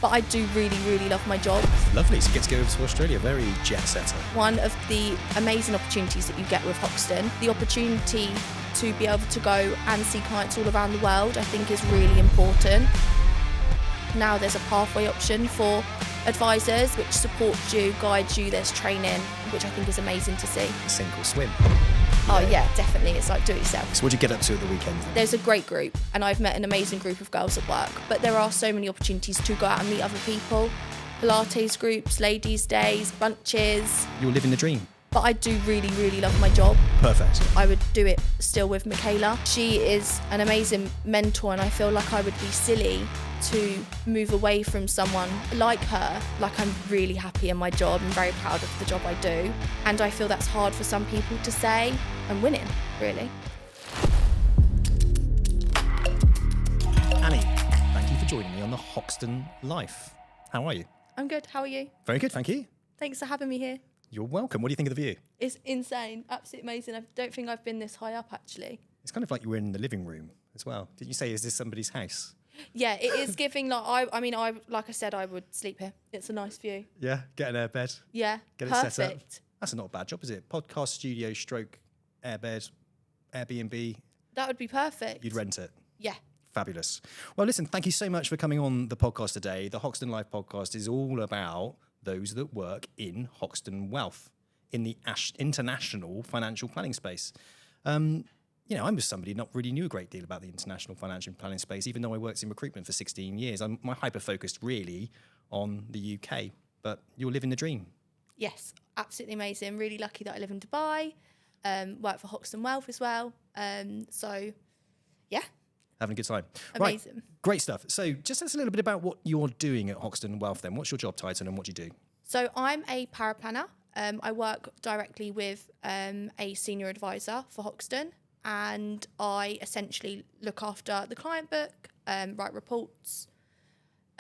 but I do really, really love my job. Lovely. So you get to go over to Australia. Very jet setter. One of the amazing opportunities that you get with Hoxton, the opportunity to be able to go and see clients all around the world, I think is really important. Now there's a pathway option for advisors which supports you, guides you, there's training, which I think is amazing to see. Sink or swim. Oh yeah, definitely. It's like do it yourself. So what do you get up to at the weekends then? There's a great group and I've met an amazing group of girls at work, but there are so many opportunities to go out and meet other people. Pilates groups, ladies' days, bunches. You're living the dream. But I do really, really love my job. Perfect. I would do it still with Michaela. She is an amazing mentor and I feel like I would be silly to move away from someone like her. Like, I'm really happy in my job and very proud of the job I do. And I feel that's hard for some people to say. I'm winning, really. Annie, thank you for joining me on the Hoxton Life. How are you? I'm good, how are you? Very good, thank you. Thanks for having me here. You're welcome. What do you think of the view? It's insane, absolutely amazing. I don't think I've been this high up actually. It's kind of like you were in the living room as well. Did you say, is this somebody's house? Yeah, it is giving like, I like I said, I would sleep here. It's a nice view. Yeah, get an airbed. Yeah, Get perfect. it set up. That's not a bad job, is it? Podcast studio stroke airbed, Airbnb. That would be perfect. You'd rent it. Yeah. Fabulous. Well, listen, thank you so much for coming on the podcast today. The Hoxton Life podcast is all about those that work in Hoxton Wealth, in the international financial planning space. I'm just somebody not really knew a great deal about the international financial planning space, even though I worked in recruitment for 16 years. I'm hyper-focused really on the UK, but you're living the dream. Yes, absolutely amazing. Really lucky that I live in Dubai, work for Hoxton Wealth as well. So, yeah. Having a good time. Amazing. Right, great stuff. So just tell us a little bit about what you're doing at Hoxton Wealth then. What's your job title and what do you do? So I'm a paraplanner. I work directly with a senior advisor for Hoxton, and I essentially look after the client book, write reports,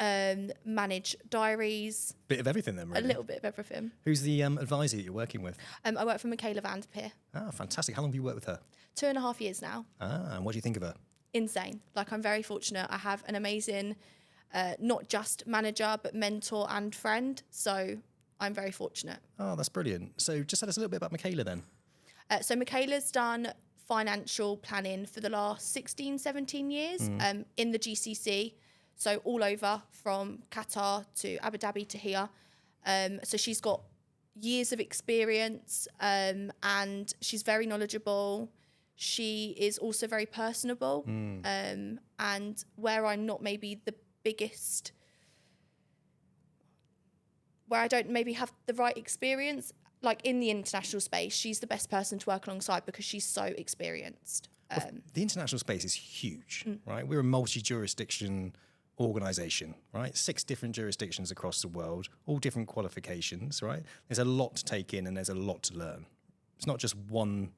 manage diaries. Bit of everything then, really. A little bit of everything. Who's the advisor that you're working with? I work for Michaela Vanderpeer. Ah, fantastic. How long have you worked with her? 2.5 years now. Ah, and what do you think of her? Insane. Like, I'm very fortunate. I have an amazing, not just manager, but mentor and friend. So I'm very fortunate. Oh, that's brilliant. So just tell us a little bit about Michaela then. So Michaela's done financial planning for the last 16, 17 years in the GCC. So all over from Qatar to Abu Dhabi to here. So she's got years of experience and she's very knowledgeable. She is also very personable. And where I'm not maybe the biggest, where I don't maybe have the right experience, like in the international space, she's the best person to work alongside because she's so experienced. Well, the international space is huge, right? We're a multi-jurisdiction organisation, right? 6 different jurisdictions across the world, all different qualifications, right? There's a lot to take in and there's a lot to learn. It's not just one,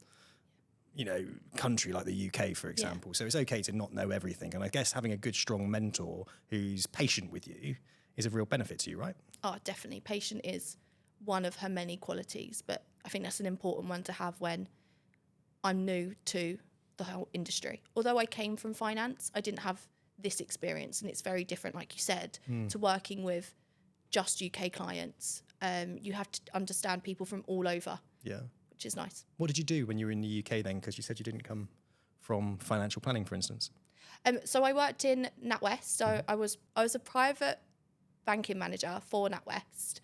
country like the UK, for example. Yeah. So it's okay to not know everything. And I guess having a good, strong mentor who's patient with you is a real benefit to you, right? Oh, definitely. Patient is one of her many qualities, but I think that's an important one to have when I'm new to the whole industry. Although I came from finance, I didn't have this experience, and it's very different, like you said, to working with just UK clients. You have to understand people from all over, which is nice. What did you do when you were in the UK then? Because you said you didn't come from financial planning, for instance. So I worked in NatWest. So I was a private banking manager for NatWest,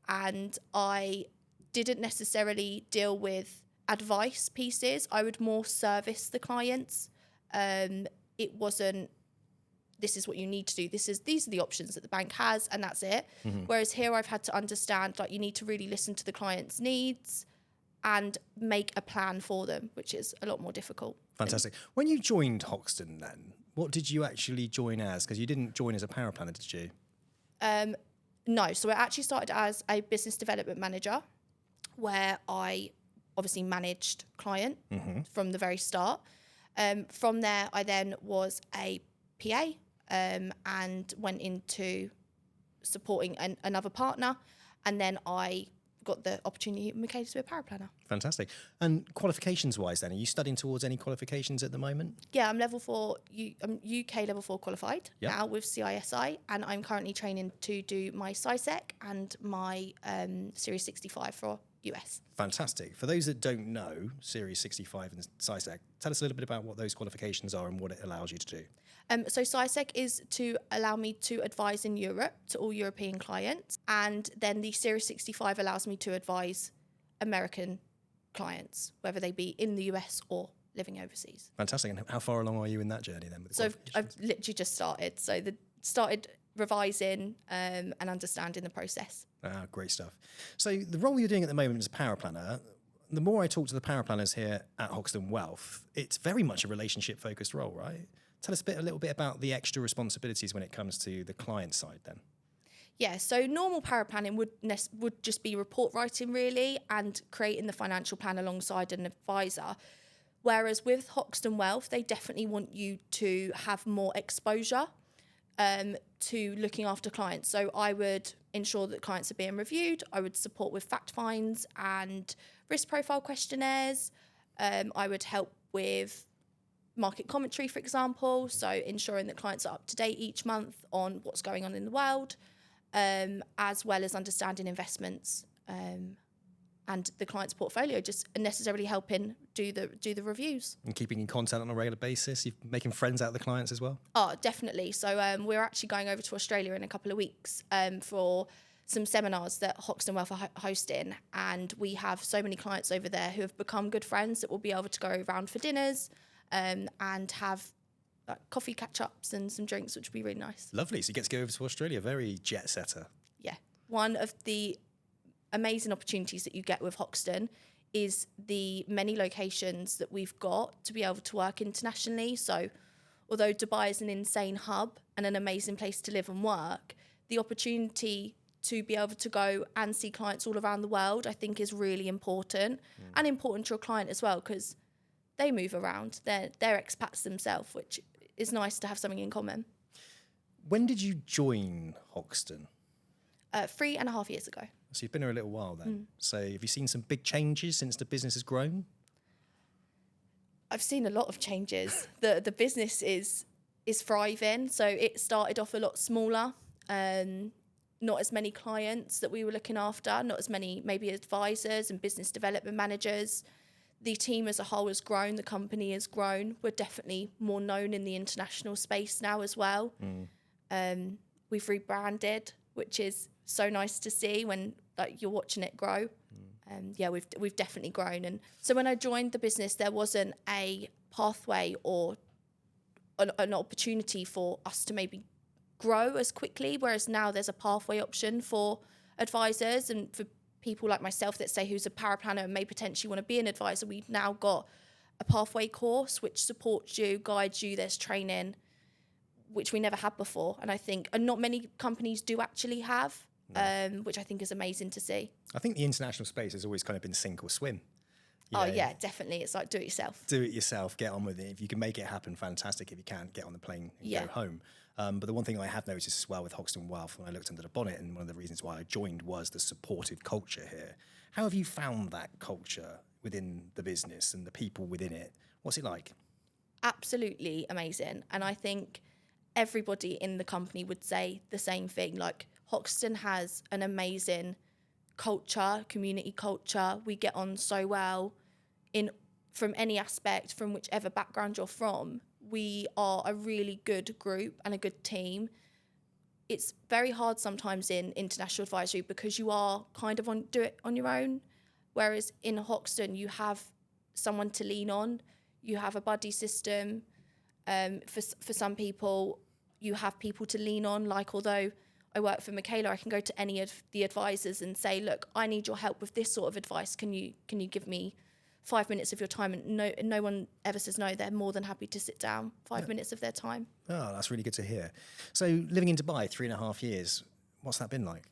and I didn't necessarily deal with advice pieces. I would more service the clients. It wasn't, this is what you need to do. These are the options that the bank has, and that's it. Whereas here I've had to understand, like, you need to really listen to the client's needs and make a plan for them, which is a lot more difficult. Fantastic. When you joined Hoxton then, what did you actually join as? Because you didn't join as a paraplanner, did you? No, so I actually started as a business development manager, where I obviously managed client from the very start. From there, I then was a PA and went into supporting another partner. And then I got the opportunity at Michaela to be a paraplanner. Fantastic. And qualifications-wise then, are you studying towards any qualifications at the moment? Yeah, I'm level 4, I'm UK level 4 qualified Yep. now with CISI, and I'm currently training to do my SciSec and my Series 65 for US. Fantastic. For those that don't know, Series 65 and SciSec, tell us a little bit about what those qualifications are and what it allows you to do. So SciSec is to allow me to advise in Europe to all European clients, and then the Series 65 allows me to advise American clients, whether they be in the US or living overseas. Fantastic. And how far along are you in that journey then? With the So I've literally just started. So started revising and understanding the process. Ah, great stuff. So the role you're doing at the moment as a paraplanner, the more I talk to the paraplanners here at Hoxton Wealth, it's very much a relationship-focused role, right? Tell us a little bit about the extra responsibilities when it comes to the client side then. Yeah, so normal paraplanning would just be report writing really and creating the financial plan alongside an advisor. Whereas with Hoxton Wealth, they definitely want you to have more exposure to looking after clients. So I would ensure that clients are being reviewed. I would support with fact finds and risk profile questionnaires. I would help with market commentary, for example, so ensuring that clients are up to date each month on what's going on in the world, as well as understanding investments and the client's portfolio, just necessarily helping do the reviews. And keeping in contact on a regular basis, you're making friends out of the clients as well? Oh, definitely. So we're actually going over to Australia in a couple of weeks for some seminars that Hoxton Wealth are hosting, and we have so many clients over there who have become good friends that we'll be able to go around for dinners and have coffee catch-ups and some drinks, which would be really nice. Lovely. So you get to go over to Australia. Very jet setter. Yeah. One of the amazing opportunities that you get with Hoxton is the many locations that we've got to be able to work internationally. So although Dubai is an insane hub and an amazing place to live and work, the opportunity to be able to go and see clients all around the world, I think is really important and important to your client as well, because they move around. They're expats themselves, which is nice to have something in common. When did you join Hoxton? 3.5 years ago. So you've been here a little while then. So have you seen some big changes since the business has grown? I've seen a lot of changes. The business is thriving. So it started off a lot smaller, not as many clients that we were looking after, not as many maybe advisors and business development managers. The team as a whole has grown, the company has grown. We're definitely more known in the international space now as well. We've rebranded, which is so nice to see when you're watching it grow. Yeah, we've definitely grown. And so when I joined the business, there wasn't a pathway or an opportunity for us to maybe grow as quickly, whereas now there's a pathway option for advisors and for people like myself that say who's a paraplanner and may potentially want to be an advisor. We've now got a pathway course which supports you, guides you. There's training which we never had before, and I think not many companies do actually have, which I think is amazing to see. I think the international space has always kind of been sink or swim. Yeah, definitely. It's like do it yourself. Do it yourself, get on with it. If you can make it happen, fantastic. If you can't, get on the plane and go home. But the one thing I have noticed as well with Hoxton Wealth, when I looked under the bonnet, and one of the reasons why I joined was the supportive culture here. How have you found that culture within the business and the people within it? What's it like? Absolutely amazing. And I think everybody in the company would say the same thing. Like Hoxton has an amazing culture, community culture. We get on so well from any aspect, from whichever background you're from. We are a really good group and a good team. It's very hard sometimes in international advisory because you are kind of do it on your own. Whereas in Hoxton, you have someone to lean on. You have a buddy system. For some people, you have people to lean on. Like, although I work for Michaela, I can go to any of the advisors and say, look, I need your help with this sort of advice. Can you give me 5 minutes of your time? And no one ever says no. They're more than happy to sit down 5 minutes of their time. Oh, that's really good to hear. So living in Dubai, 3.5 years, what's that been like?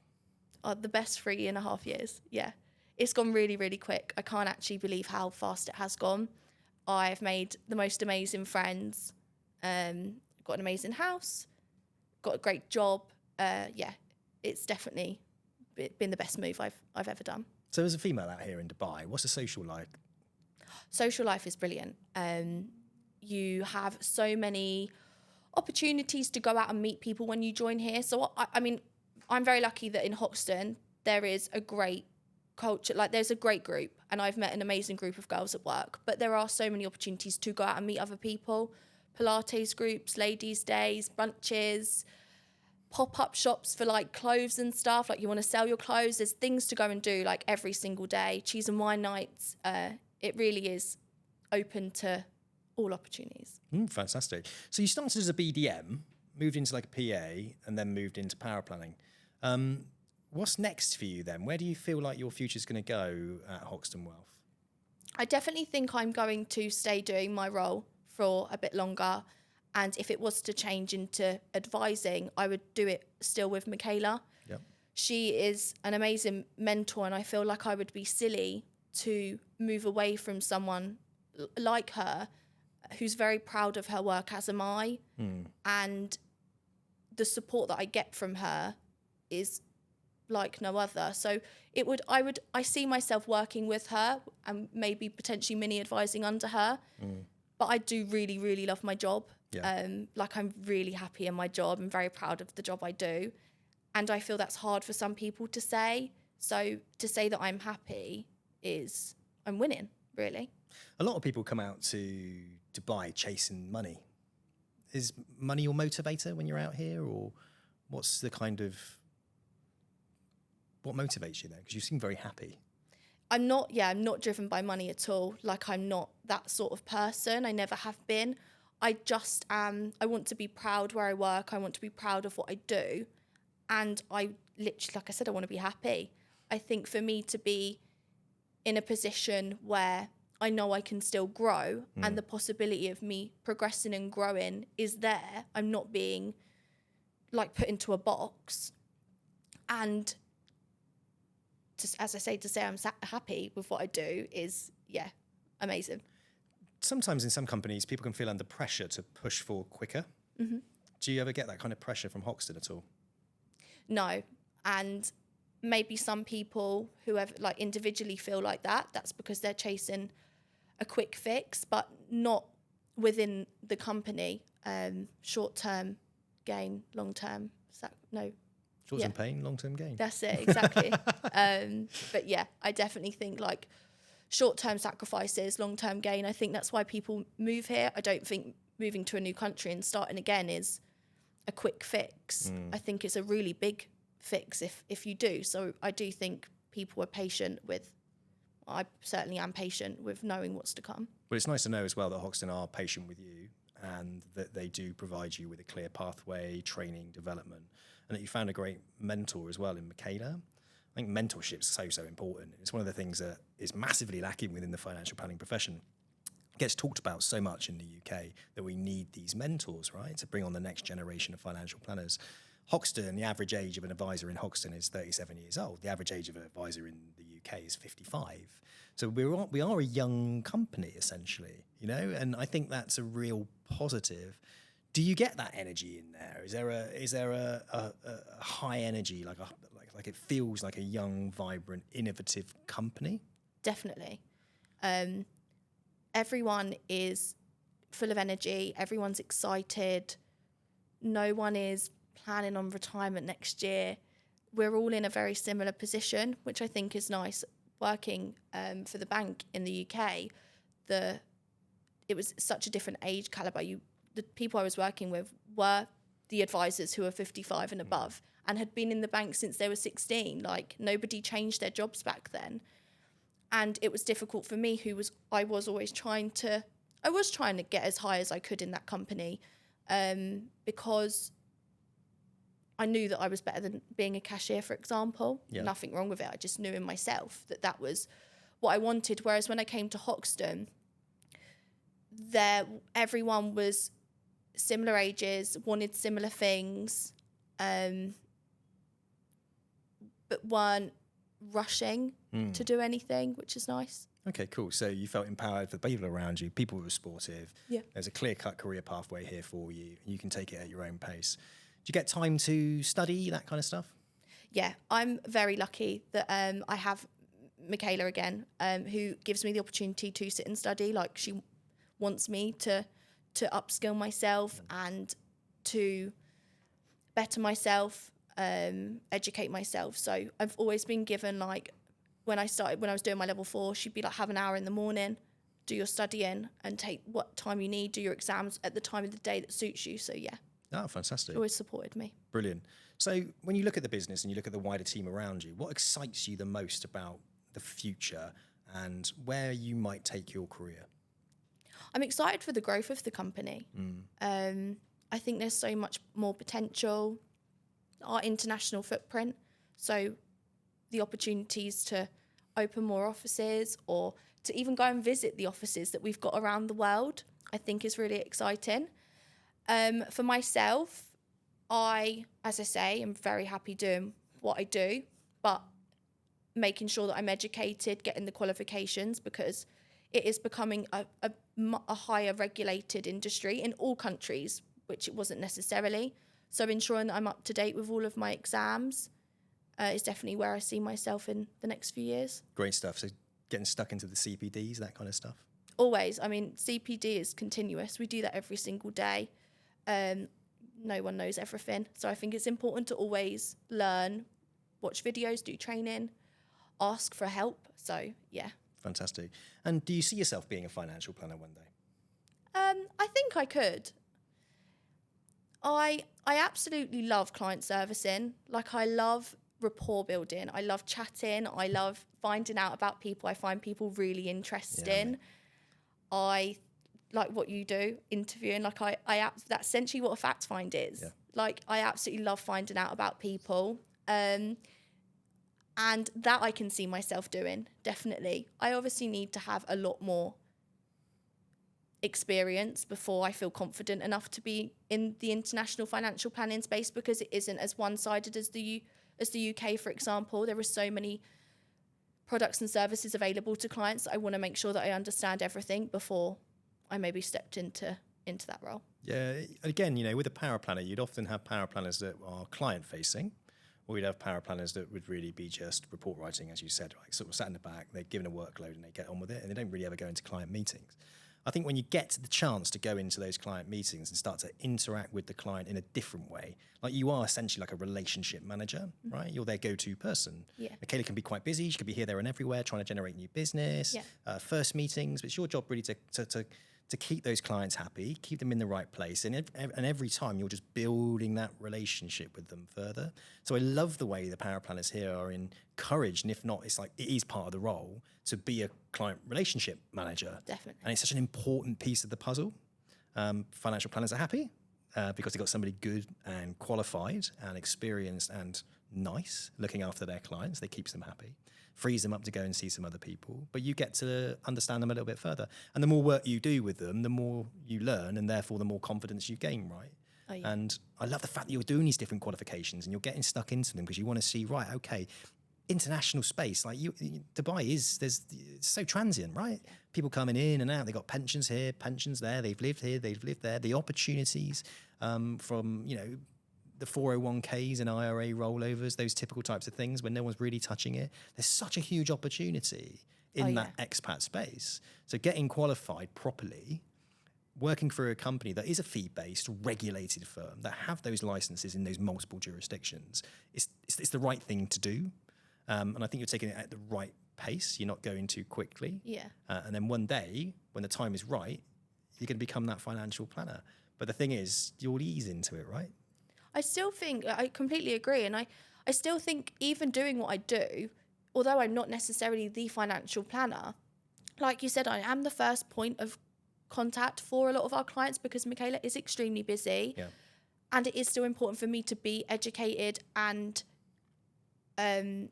The best 3.5 years, yeah. It's gone really, really quick. I can't actually believe how fast it has gone. I've made the most amazing friends, got an amazing house, got a great job. Yeah, it's definitely been the best move I've ever done. So as a female out here in Dubai, what's the social like? Social life is brilliant. You have so many opportunities to go out and meet people when you join here. So, I mean, I'm very lucky that in Hoxton, there is a great culture. Like, there's a great group, and I've met an amazing group of girls at work. But there are so many opportunities to go out and meet other people. Pilates groups, ladies' days, brunches, pop-up shops for like clothes and stuff. Like, you want to sell your clothes, there's things to go and do like every single day. Cheese and wine nights. It really is open to all opportunities. Fantastic. So you started as a BDM, moved into like a PA, and then moved into paraplanning. What's next for you then? Where do you feel like your future's going to go at Hoxton Wealth? I definitely think I'm going to stay doing my role for a bit longer. And if it was to change into advising, I would do it still with Michaela. Yep. She is an amazing mentor, and I feel like I would be silly to move away from someone like her who's very proud of her work, as am I. And the support that I get from her is like no other. So I see myself working with her and maybe potentially mini advising under her. But I do really, really love my job. Yeah. Like, I'm really happy in my job. I'm very proud of the job I do. And I feel that's hard for some people to say. So to say that I'm happy is I'm winning, really. A lot of people come out to Dubai chasing money. Is money your motivator when you're out here, or what's the kind of, what motivates you there? Because you seem very happy. I'm not driven by money at all. Like, I'm not that sort of person. I never have been. I just am. I want to be proud where I work. I want to be proud of what I do. And I literally, like I said, I want to be happy. I think for me to be in a position where I know I can still grow and the possibility of me progressing and growing is there. I'm not being like put into a box. And as I say, to say I'm happy with what I do is, yeah, amazing. Sometimes in some companies, people can feel under pressure to push for quicker. Do you ever get that kind of pressure from Hoxton at all? No. And maybe some people who have like individually feel like that, that's because they're chasing a quick fix, but not within the company. Short-term gain, long-term, Short-term pain, long-term gain. That's it, exactly. But yeah, I definitely think like short-term sacrifices, long-term gain. I think that's why people move here. I don't think moving to a new country and starting again is a quick fix. I think it's a really big fix if you do. So I do think people are patient with, I certainly am patient with knowing what's to come. But it's nice to know as well that Hoxton are patient with you and that they do provide you with a clear pathway, training, development, and that you found a great mentor as well in Michaela. I think mentorship is so important. It's one of the things that is massively lacking within the financial planning profession. It gets talked about so much in the UK that we need these mentors, right, to bring on the next generation of financial planners. Hoxton, the average age of an advisor in Hoxton is 37 years old. The average age of an advisor in the UK is 55. So we are a young company, essentially, you know, and I think that's a real positive. Do you get that energy in there? Is there a high energy, like it feels like a young, vibrant, innovative company? Definitely. Everyone is full of energy. Everyone's excited. No one is planning on retirement next year. We're all in a very similar position, which I think is nice. Working for the bank in the UK, it was such a different age caliber. The people I was working with were the advisors who were 55 and above and had been in the bank since they were 16. Like, nobody changed their jobs back then. And it was difficult for me, I was trying to get as high as I could in that company, because I knew that I was better than being a cashier, for example. Yeah. Nothing wrong with it. I just knew in myself that was what I wanted. Whereas when I came to Hoxton, everyone was similar ages, wanted similar things, but weren't rushing to do anything, which is nice. Okay, cool. So you felt empowered for the people around you, people who were supportive. Yeah. There's a clear-cut career pathway here for you, and you can take it at your own pace. Do you get time to study that kind of stuff? Yeah, I'm very lucky that I have Michaela again, who gives me the opportunity to sit and study. Like, she wants me to upskill myself and to better myself, educate myself. So I've always been given, like, when I was doing my level 4, she'd be like, have an hour in the morning, do your studying and take what time you need, do your exams at the time of the day that suits you. So yeah. Oh, fantastic. She always supported me. Brilliant. So when you look at the business and you look at the wider team around you, what excites you the most about the future and where you might take your career? I'm excited for the growth of the company. I think there's so much more potential, our international footprint. So the opportunities to open more offices or to even go and visit the offices that we've got around the world, I think is really exciting. For myself, as I say, am very happy doing what I do, but making sure that I'm educated, getting the qualifications, because it is becoming a higher regulated industry in all countries, which it wasn't necessarily. So ensuring that I'm up to date with all of my exams is definitely where I see myself in the next few years. Great stuff. So getting stuck into the CPDs, that kind of stuff? Always. I mean, CPD is continuous. We do that every single day. No one knows everything. So I think it's important to always learn, watch videos, do training, ask for help. So, yeah. Fantastic. And do you see yourself being a financial planner one day? I think I could. I absolutely love client servicing. Like, I love rapport building. I love chatting. I love finding out about people. I find people really interesting. Yeah. I like what you do, interviewing. Like, that's essentially what a fact find is. Yeah. Like, I absolutely love finding out about people. And that I can see myself doing, definitely. I obviously need to have a lot more experience before I feel confident enough to be in the international financial planning space, because it isn't as one-sided as the UK, for example. There are so many products and services available to clients that I want to make sure that I understand everything before I maybe stepped into that role. Yeah, again, with a paraplanner, you'd often have paraplanners that are client-facing, or you'd have paraplanners that would really be just report writing, as you said, like sort of sat in the back, they're given a workload and they get on with it, and they don't really ever go into client meetings. I think when you get the chance to go into those client meetings and start to interact with the client in a different way, like you are essentially like a relationship manager, right? You're their go-to person. Yeah. Michaela can be quite busy. She could be here, there and everywhere trying to generate new business, first meetings. But it's your job really to keep those clients happy, keep them in the right place. And every time you're just building that relationship with them further. So I love the way the paraplanners here are encouraged, and if not, it's like it is part of the role to be a client relationship manager. Definitely. And it's such an important piece of the puzzle. Financial planners are happy because they've got somebody good and qualified and experienced and nice looking after their clients. They keeps them happy, frees them up to go and see some other people, but you get to understand them a little bit further. And the more work you do with them, the more you learn, and therefore the more confidence you gain, right? Oh, yeah. And I love the fact that you're doing these different qualifications and you're getting stuck into them because you want to see, right, okay, international space, like Dubai it's so transient, right? Yeah. People coming in and out, they've got pensions here, pensions there, they've lived here, they've lived there. The opportunities from, the 401ks and IRA rollovers, those typical types of things when no one's really touching it. There's such a huge opportunity in that expat space. So getting qualified properly, working for a company that is a fee-based, regulated firm that have those licenses in those multiple jurisdictions, it's the right thing to do. And I think you're taking it at the right pace. You're not going too quickly. Yeah. And then one day, when the time is right, you're going to become that financial planner. But the thing is, you'll ease into it, right? I still think, I completely agree. And I still think even doing what I do, although I'm not necessarily the financial planner, like you said, I am the first point of contact for a lot of our clients because Michaela is extremely busy. Yeah. And it is still important for me to be educated and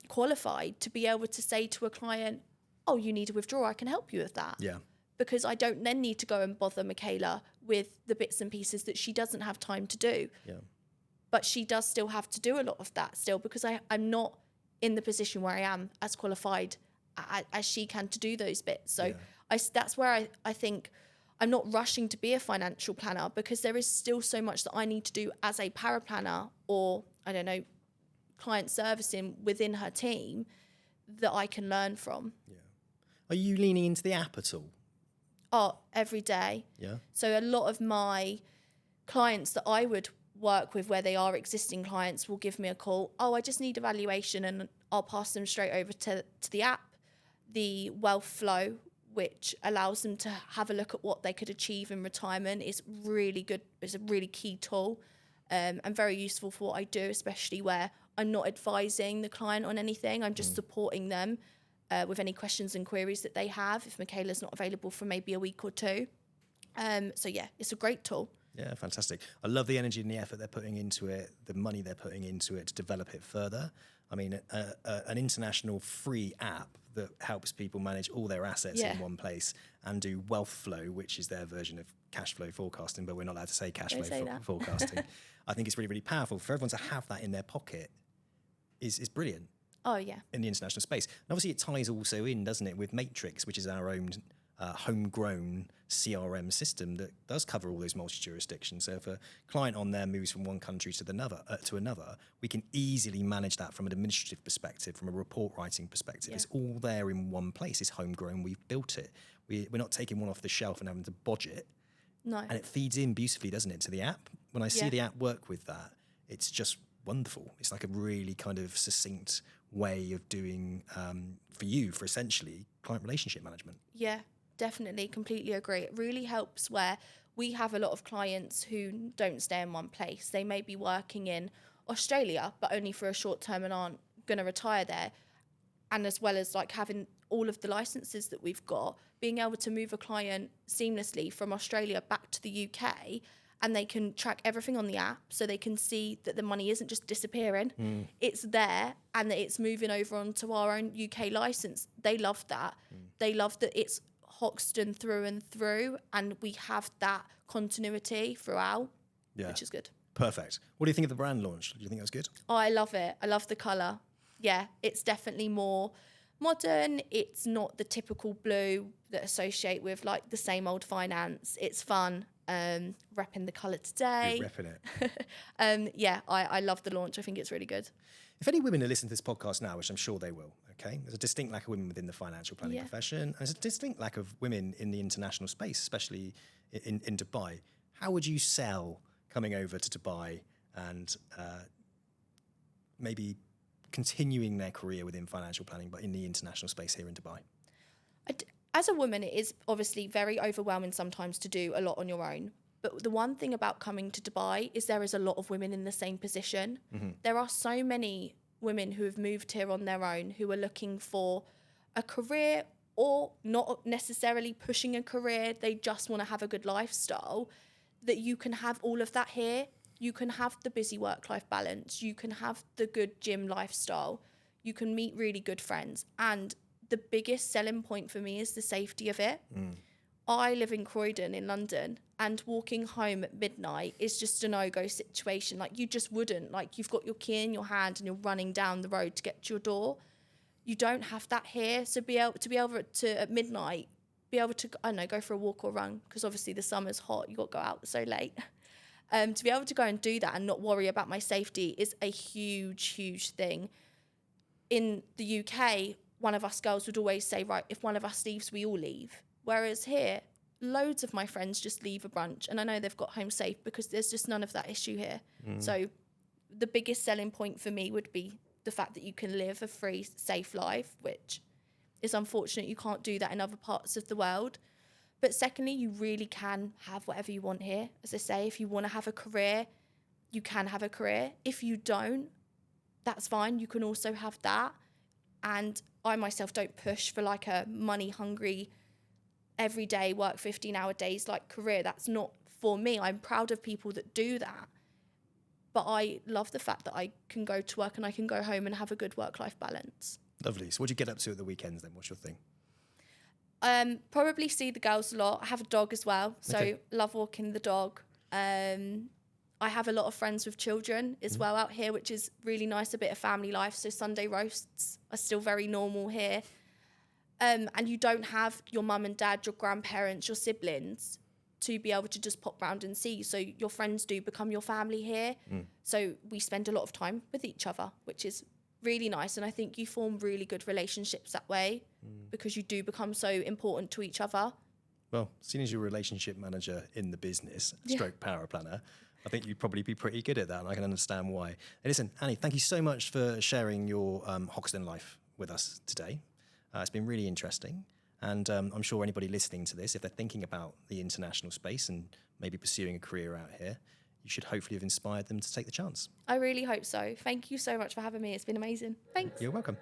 qualified to be able to say to a client, oh, you need a withdrawal, I can help you with that. Yeah. Because I don't then need to go and bother Michaela with the bits and pieces that she doesn't have time to do. Yeah. But she does still have to do a lot of that still because I'm not in the position where I am as qualified as she can to do those bits. So that's where I think I'm not rushing to be a financial planner because there is still so much that I need to do as a paraplanner or, I don't know, client servicing within her team that I can learn from. Yeah. Are you leaning into the app at all? Oh, every day. Yeah. So a lot of my clients that I would work with, where they are existing clients, will give me a call. Oh, I just need evaluation, and I'll pass them straight over to the app. The Wealth Flow, which allows them to have a look at what they could achieve in retirement, is really good. It's a really key tool, and very useful for what I do, especially where I'm not advising the client on anything. I'm just supporting them with any questions and queries that they have if Michaela's not available for maybe a week or two. So yeah, it's a great tool. Yeah, fantastic. I love the energy and the effort they're putting into it, the money they're putting into it to develop it further. I mean, an international free app that helps people manage all their assets in one place and do Wealth Flow, which is their version of cash flow forecasting, but we're not allowed to say cash flow forecasting. I think it's really, really powerful. For everyone to have that in their pocket is brilliant. Oh, yeah. In the international space. And obviously it ties also in, doesn't it, with Matrix, which is our own homegrown CRM system that does cover all those multi-jurisdictions. So if a client on there moves from one country to another, we can easily manage that from an administrative perspective, from a report writing perspective. Yeah. It's all there in one place. It's homegrown. We've built it. We're not taking one off the shelf and having to bodge it. No. And it feeds in beautifully, doesn't it, to the app? When I see the app work with that, it's just wonderful. It's like a really kind of succinct way of doing for essentially client relationship management. Yeah, definitely, completely agree. It really helps where we have a lot of clients who don't stay in one place. They may be working in Australia, but only for a short term and aren't going to retire there. And as well as like having all of the licenses that we've got, being able to move a client seamlessly from Australia back to the UK, and they can track everything on the app, so they can see that the money isn't just disappearing. It's there, and that it's moving over onto our own UK license. They love that. They love that it's Hoxton through and through, and we have that continuity throughout, which is good. Perfect. What do you think of the brand launch? Do you think that was good? Oh, I love it. I love the colour. Yeah, it's definitely more modern. It's not the typical blue that associate with like the same old finance. It's fun. Repping the colour today. You're repping it. Yeah, I love the launch. I think it's really good. If any women are listening to this podcast now, which I'm sure they will, okay, there's a distinct lack of women within the financial planning profession, and there's a distinct lack of women in the international space, especially in Dubai. How would you sell coming over to Dubai and maybe continuing their career within financial planning, but in the international space here in Dubai? As a woman, it is obviously very overwhelming sometimes to do a lot on your own. But the one thing about coming to Dubai is there is a lot of women in the same position. There are so many women who have moved here on their own who are looking for a career, or not necessarily pushing a career. They just want to have a good lifestyle, that you can have all of that here. You can have the busy work-life balance. You can have the good gym lifestyle. You can meet really good friends. And the biggest selling point for me is the safety of it. I live in Croydon in London, and walking home at midnight is just a no-go situation. Like, you just wouldn't. Like, you've got your key in your hand and you're running down the road to get to your door. You don't have that here. So be able to at midnight, be able to, I don't know, go for a walk or run, because obviously the summer's hot. You got to go out so late. To be able to go and do that and not worry about my safety is a huge, huge thing. In the UK, one of us girls would always say, right, if one of us leaves, we all leave. Whereas here, loads of my friends just leave a brunch, and I know they've got home safe because there's just none of that issue here. So the biggest selling point for me would be the fact that you can live a free, safe life, which is unfortunate. You can't do that in other parts of the world. But secondly, you really can have whatever you want here. As I say, if you want to have a career, you can have a career. If you don't, that's fine. You can also have that. And I myself don't push for like a money-hungry, every day work 15-hour days like career. That's not for me. I'm proud of people that do that. But I love the fact that I can go to work and I can go home and have a good work-life balance. Lovely. So what do you get up to at the weekends then? What's your thing? Probably see the girls a lot. I have a dog as well, so love walking the dog. I have a lot of friends with children as well out here, which is really nice, a bit of family life. So Sunday roasts are still very normal here. And you don't have your mum and dad, your grandparents, your siblings to be able to just pop round and see. So your friends do become your family here. So we spend a lot of time with each other, which is really nice. And I think you form really good relationships that way because you do become so important to each other. Well, seeing as you're a relationship manager in the business, stroke Paraplanner, I think you'd probably be pretty good at that, and I can understand why. And listen, Annie, thank you so much for sharing your Hoxton Life with us today. It's been really interesting, and I'm sure anybody listening to this, if they're thinking about the international space and maybe pursuing a career out here, you should hopefully have inspired them to take the chance. I really hope so. Thank you so much for having me. It's been amazing. Thanks. You're welcome.